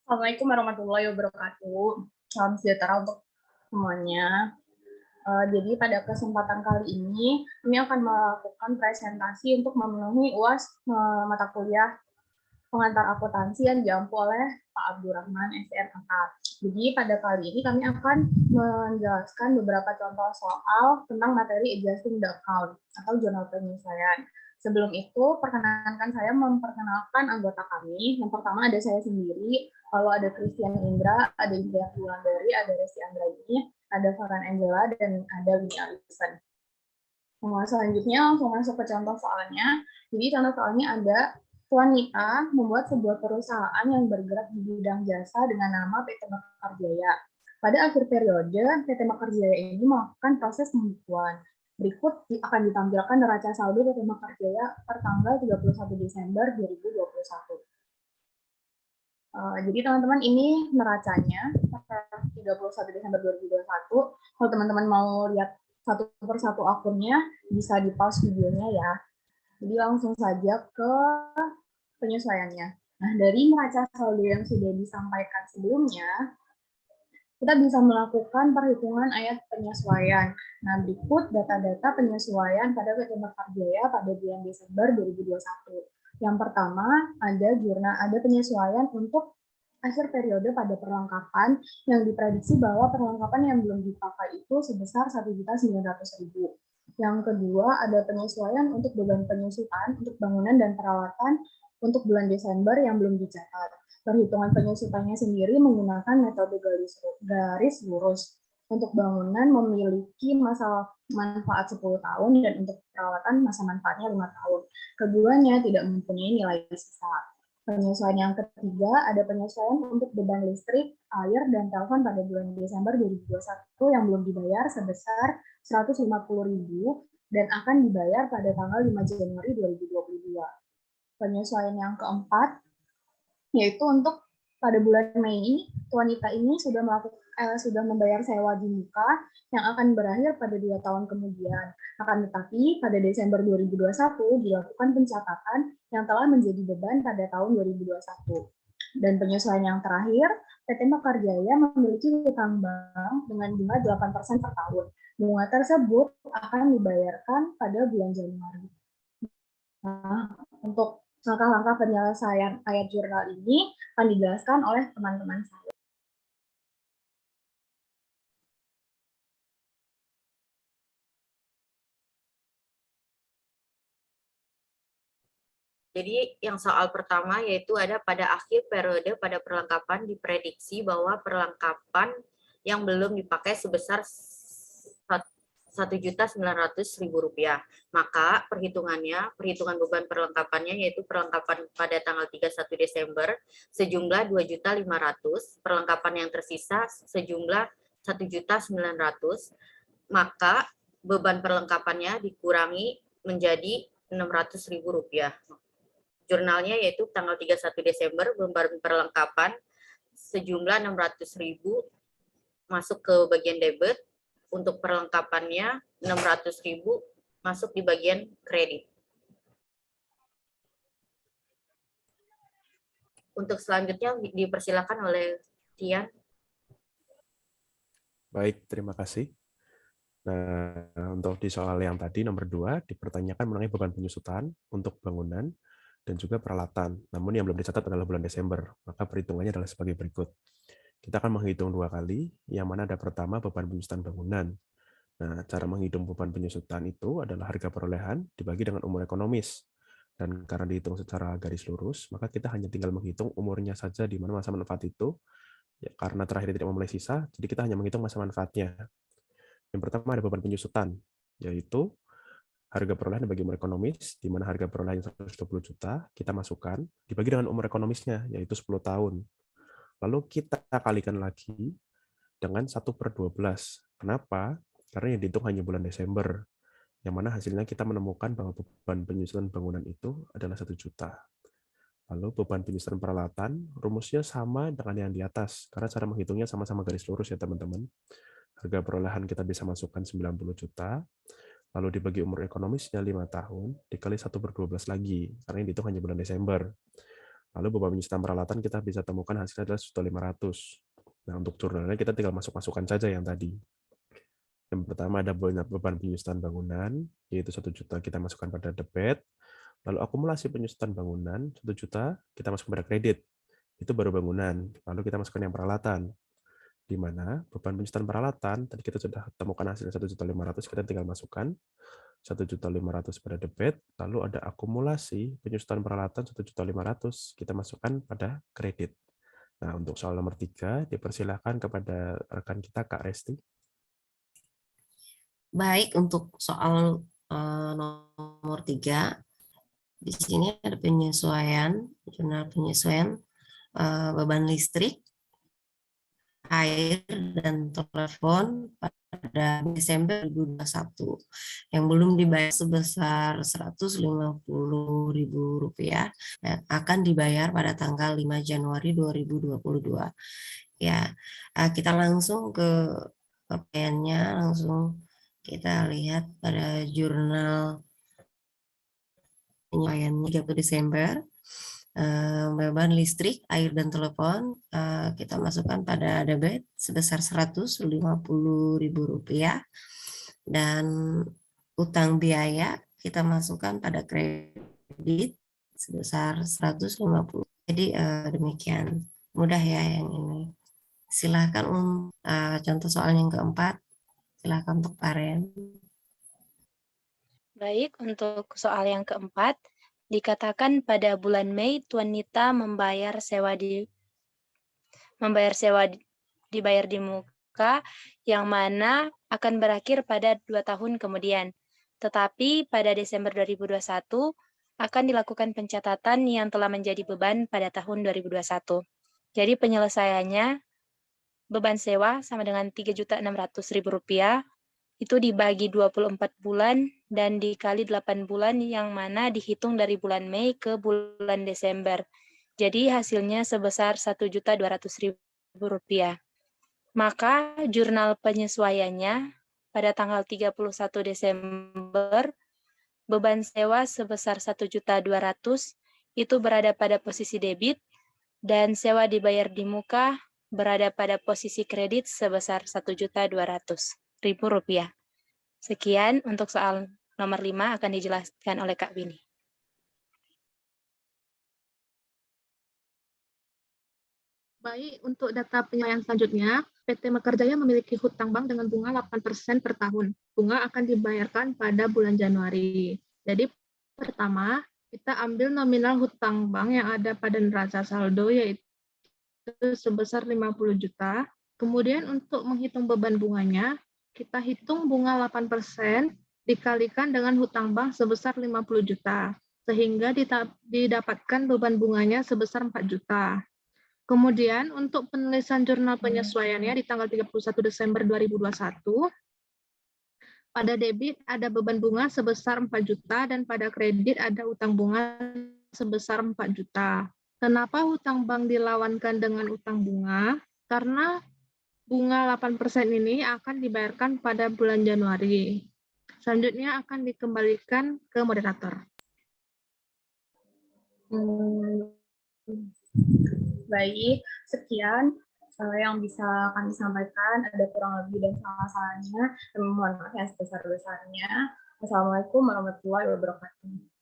Assalamualaikum warahmatullahi wabarakatuh. Salam sejahtera untuk semuanya. Jadi pada kesempatan kali ini akan melakukan presentasi untuk memenuhi UAS mata kuliah pengantar akuntansi yang diampu oleh Pak Abdurrahman SMK. Jadi pada kali ini kami akan menjelaskan beberapa contoh soal tentang materi adjusting the account atau jurnal penyesuaian. Sebelum itu, perkenankan saya memperkenalkan anggota kami. Yang pertama ada saya sendiri, lalu ada Christian Indra, ada Indra Wulandari, ada Resti Anggraini, ada Farhan Angela, dan ada Winnie Alison. Nah, selanjutnya langsung masuk ke contoh soalnya. Jadi contoh soalnya ada wanita membuat sebuah perusahaan yang bergerak di bidang jasa dengan nama PT Mekar Jaya. Pada akhir periode, PT Mekar Jaya ini melakukan proses pembukuan. Berikut akan ditampilkan neraca saldo PT Mekar Jaya per tanggal 31 Desember 2021. Jadi teman-teman ini neracanya per 31 Desember 2021. Kalau teman-teman mau lihat satu persatu akunnya, bisa di pause videonya ya. Jadi langsung saja ke penyesuaiannya. Nah, dari neraca saldo yang sudah disampaikan sebelumnya, kita bisa melakukan perhitungan ayat penyesuaian. Nah, berikut data-data penyesuaian pada PT Mekar Jaya pada bulan Desember 2021. Yang pertama, ada penyesuaian untuk akhir periode pada perlengkapan yang diprediksi bahwa perlengkapan yang belum dipakai itu sebesar 1.900.000. Yang kedua, ada penyesuaian untuk beban penyusutan untuk bangunan dan peralatan untuk bulan Desember yang belum dicatat. Perhitungan penyusutannya sendiri menggunakan metode garis lurus. Untuk bangunan memiliki masa manfaat 10 tahun dan untuk perawatan masa manfaatnya 5 tahun. Keduanya tidak mempunyai nilai sisa. Penyesuaian yang ketiga, ada penyesuaian untuk beban listrik, air, dan telepon pada bulan Desember 2021 yang belum dibayar sebesar 150.000 dan akan dibayar pada tanggal 5 Januari 2022. Penyesuaian yang keempat, yaitu untuk pada bulan Mei, wanita ini sudah membayar sewa di muka yang akan berakhir pada 2 tahun kemudian. Akan tetapi pada Desember 2021 dilakukan pencatatan yang telah menjadi beban pada tahun 2021. Dan penyesuaian yang terakhir, PT Mekar Jaya memiliki hutang bank dengan bunga 8% per tahun. Bunga tersebut akan dibayarkan pada bulan Januari. Nah, untuk langkah-langkah penyelesaian ayat jurnal ini akan dijelaskan oleh teman-teman saya. Jadi yang soal pertama yaitu ada pada akhir periode pada perlengkapan diprediksi bahwa perlengkapan yang belum dipakai sebesar Rp1.900.000. Maka perhitungan beban perlengkapannya yaitu perlengkapan pada tanggal 31 Desember sejumlah 2.500.000, perlengkapan yang tersisa sejumlah 1.900.000, maka beban perlengkapannya dikurangi menjadi Rp600.000. Jurnalnya yaitu tanggal 31 Desember, beban perlengkapan sejumlah 600.000 masuk ke bagian debit, untuk perlengkapannya 600.000 masuk di bagian kredit. Untuk selanjutnya dipersilakan oleh Tian. Baik, terima kasih. Nah, untuk di soal yang tadi nomor 2 dipertanyakan mengenai beban penyusutan untuk bangunan dan juga peralatan. Namun yang belum dicatat adalah bulan Desember. Maka perhitungannya adalah sebagai berikut. Kita akan menghitung 2 kali, yang mana ada pertama beban penyusutan bangunan. Nah, cara menghitung beban penyusutan itu adalah harga perolehan dibagi dengan umur ekonomis. Dan karena dihitung secara garis lurus, maka kita hanya tinggal menghitung umurnya saja di mana masa manfaat itu. Ya, karena terakhir tidak memulai sisa, jadi kita hanya menghitung masa manfaatnya. Yang pertama ada beban penyusutan, yaitu harga perolehan dibagi umur ekonomis, di mana harga perolehan 120 juta kita masukkan, dibagi dengan umur ekonomisnya, yaitu 10 tahun. Lalu kita kalikan lagi dengan 1/12. Kenapa? Karena yang dihitung hanya bulan Desember, yang mana hasilnya kita menemukan bahwa beban penyusutan bangunan itu adalah 1 juta. Lalu beban penyusutan peralatan, rumusnya sama dengan yang di atas, karena cara menghitungnya sama-sama garis lurus ya teman-teman. Harga perolehan kita bisa masukkan 90 juta, lalu dibagi umur ekonomisnya 5 tahun, dikali 1/12 lagi, karena yang dihitung hanya bulan Desember. Lalu beban penyusutan peralatan kita bisa temukan hasilnya adalah 1.500.000. Nah, untuk jurnalnya kita tinggal masuk-masukkan saja yang tadi. Yang pertama ada beban penyusutan bangunan, yaitu 1 juta kita masukkan pada debit. Lalu akumulasi penyusutan bangunan 1 juta kita masukkan pada kredit. Itu baru bangunan. Lalu kita masukkan yang peralatan. Di mana beban penyusutan peralatan tadi kita sudah temukan hasilnya 1.500.000, kita tinggal masukkan 1.500.000 pada debit, lalu ada akumulasi penyusutan peralatan 1.500.000 kita masukkan pada kredit. Nah, untuk soal nomor 3 dipersilahkan kepada rekan kita Kak Resti. Baik, untuk soal nomor 3, di sini ada penyesuaian, jurnal penyesuaian beban listrik, air, dan telepon pada Desember 2021 yang belum dibayar sebesar Rp150.000 dan akan dibayar pada tanggal 5 Januari 2022. Ya, kita langsung ke penyampaiannya, langsung kita lihat pada jurnal penyampaiannya 30 Desember. Beban listrik, air, dan telepon kita masukkan pada debit sebesar Rp150.000 dan utang biaya kita masukkan pada kredit sebesar 150. Jadi demikian, mudah ya yang ini. Silakan contoh soal yang keempat, silakan untuk Paren. Baik, untuk soal yang keempat, dikatakan pada bulan Mei Tuan Nita dibayar di muka yang mana akan berakhir pada 2 tahun kemudian. Tetapi pada Desember 2021 akan dilakukan pencatatan yang telah menjadi beban pada tahun 2021. Jadi penyelesaiannya beban sewa sama dengan Rp3.600.000 itu dibagi 24 bulan dan dikali 8 bulan yang mana dihitung dari bulan Mei ke bulan Desember. Jadi hasilnya sebesar Rp1.200.000. Maka jurnal penyesuaiannya pada tanggal 31 Desember, beban sewa sebesar Rp1.200.000 itu berada pada posisi debit dan sewa dibayar di muka berada pada posisi kredit sebesar Rp1.200.000. Sekian untuk soal nomor 5 akan dijelaskan oleh Kak Winnie. Baik, untuk data penilaian selanjutnya, PT Mekarjaya memiliki hutang bank dengan bunga 8% per tahun. Bunga akan dibayarkan pada bulan Januari. Jadi pertama, kita ambil nominal hutang bank yang ada pada neraca saldo, yaitu sebesar 50 juta. Kemudian untuk menghitung beban bunganya, kita hitung bunga 8% dikalikan dengan hutang bank sebesar 50 juta. Sehingga didapatkan beban bunganya sebesar 4 juta. Kemudian untuk penulisan jurnal penyesuaiannya di tanggal 31 Desember 2021, pada debit ada beban bunga sebesar 4 juta dan pada kredit ada utang bunga sebesar 4 juta. Kenapa hutang bank dilawankan dengan utang bunga? Karena bunga 8% ini akan dibayarkan pada bulan Januari. Selanjutnya akan dikembalikan ke moderator. Baik, sekian yang bisa kami sampaikan. Ada kurang lebih dan salah-salahnya. Mohon maaf yang sebesar-besarnya. Wassalamualaikum warahmatullahi wabarakatuh.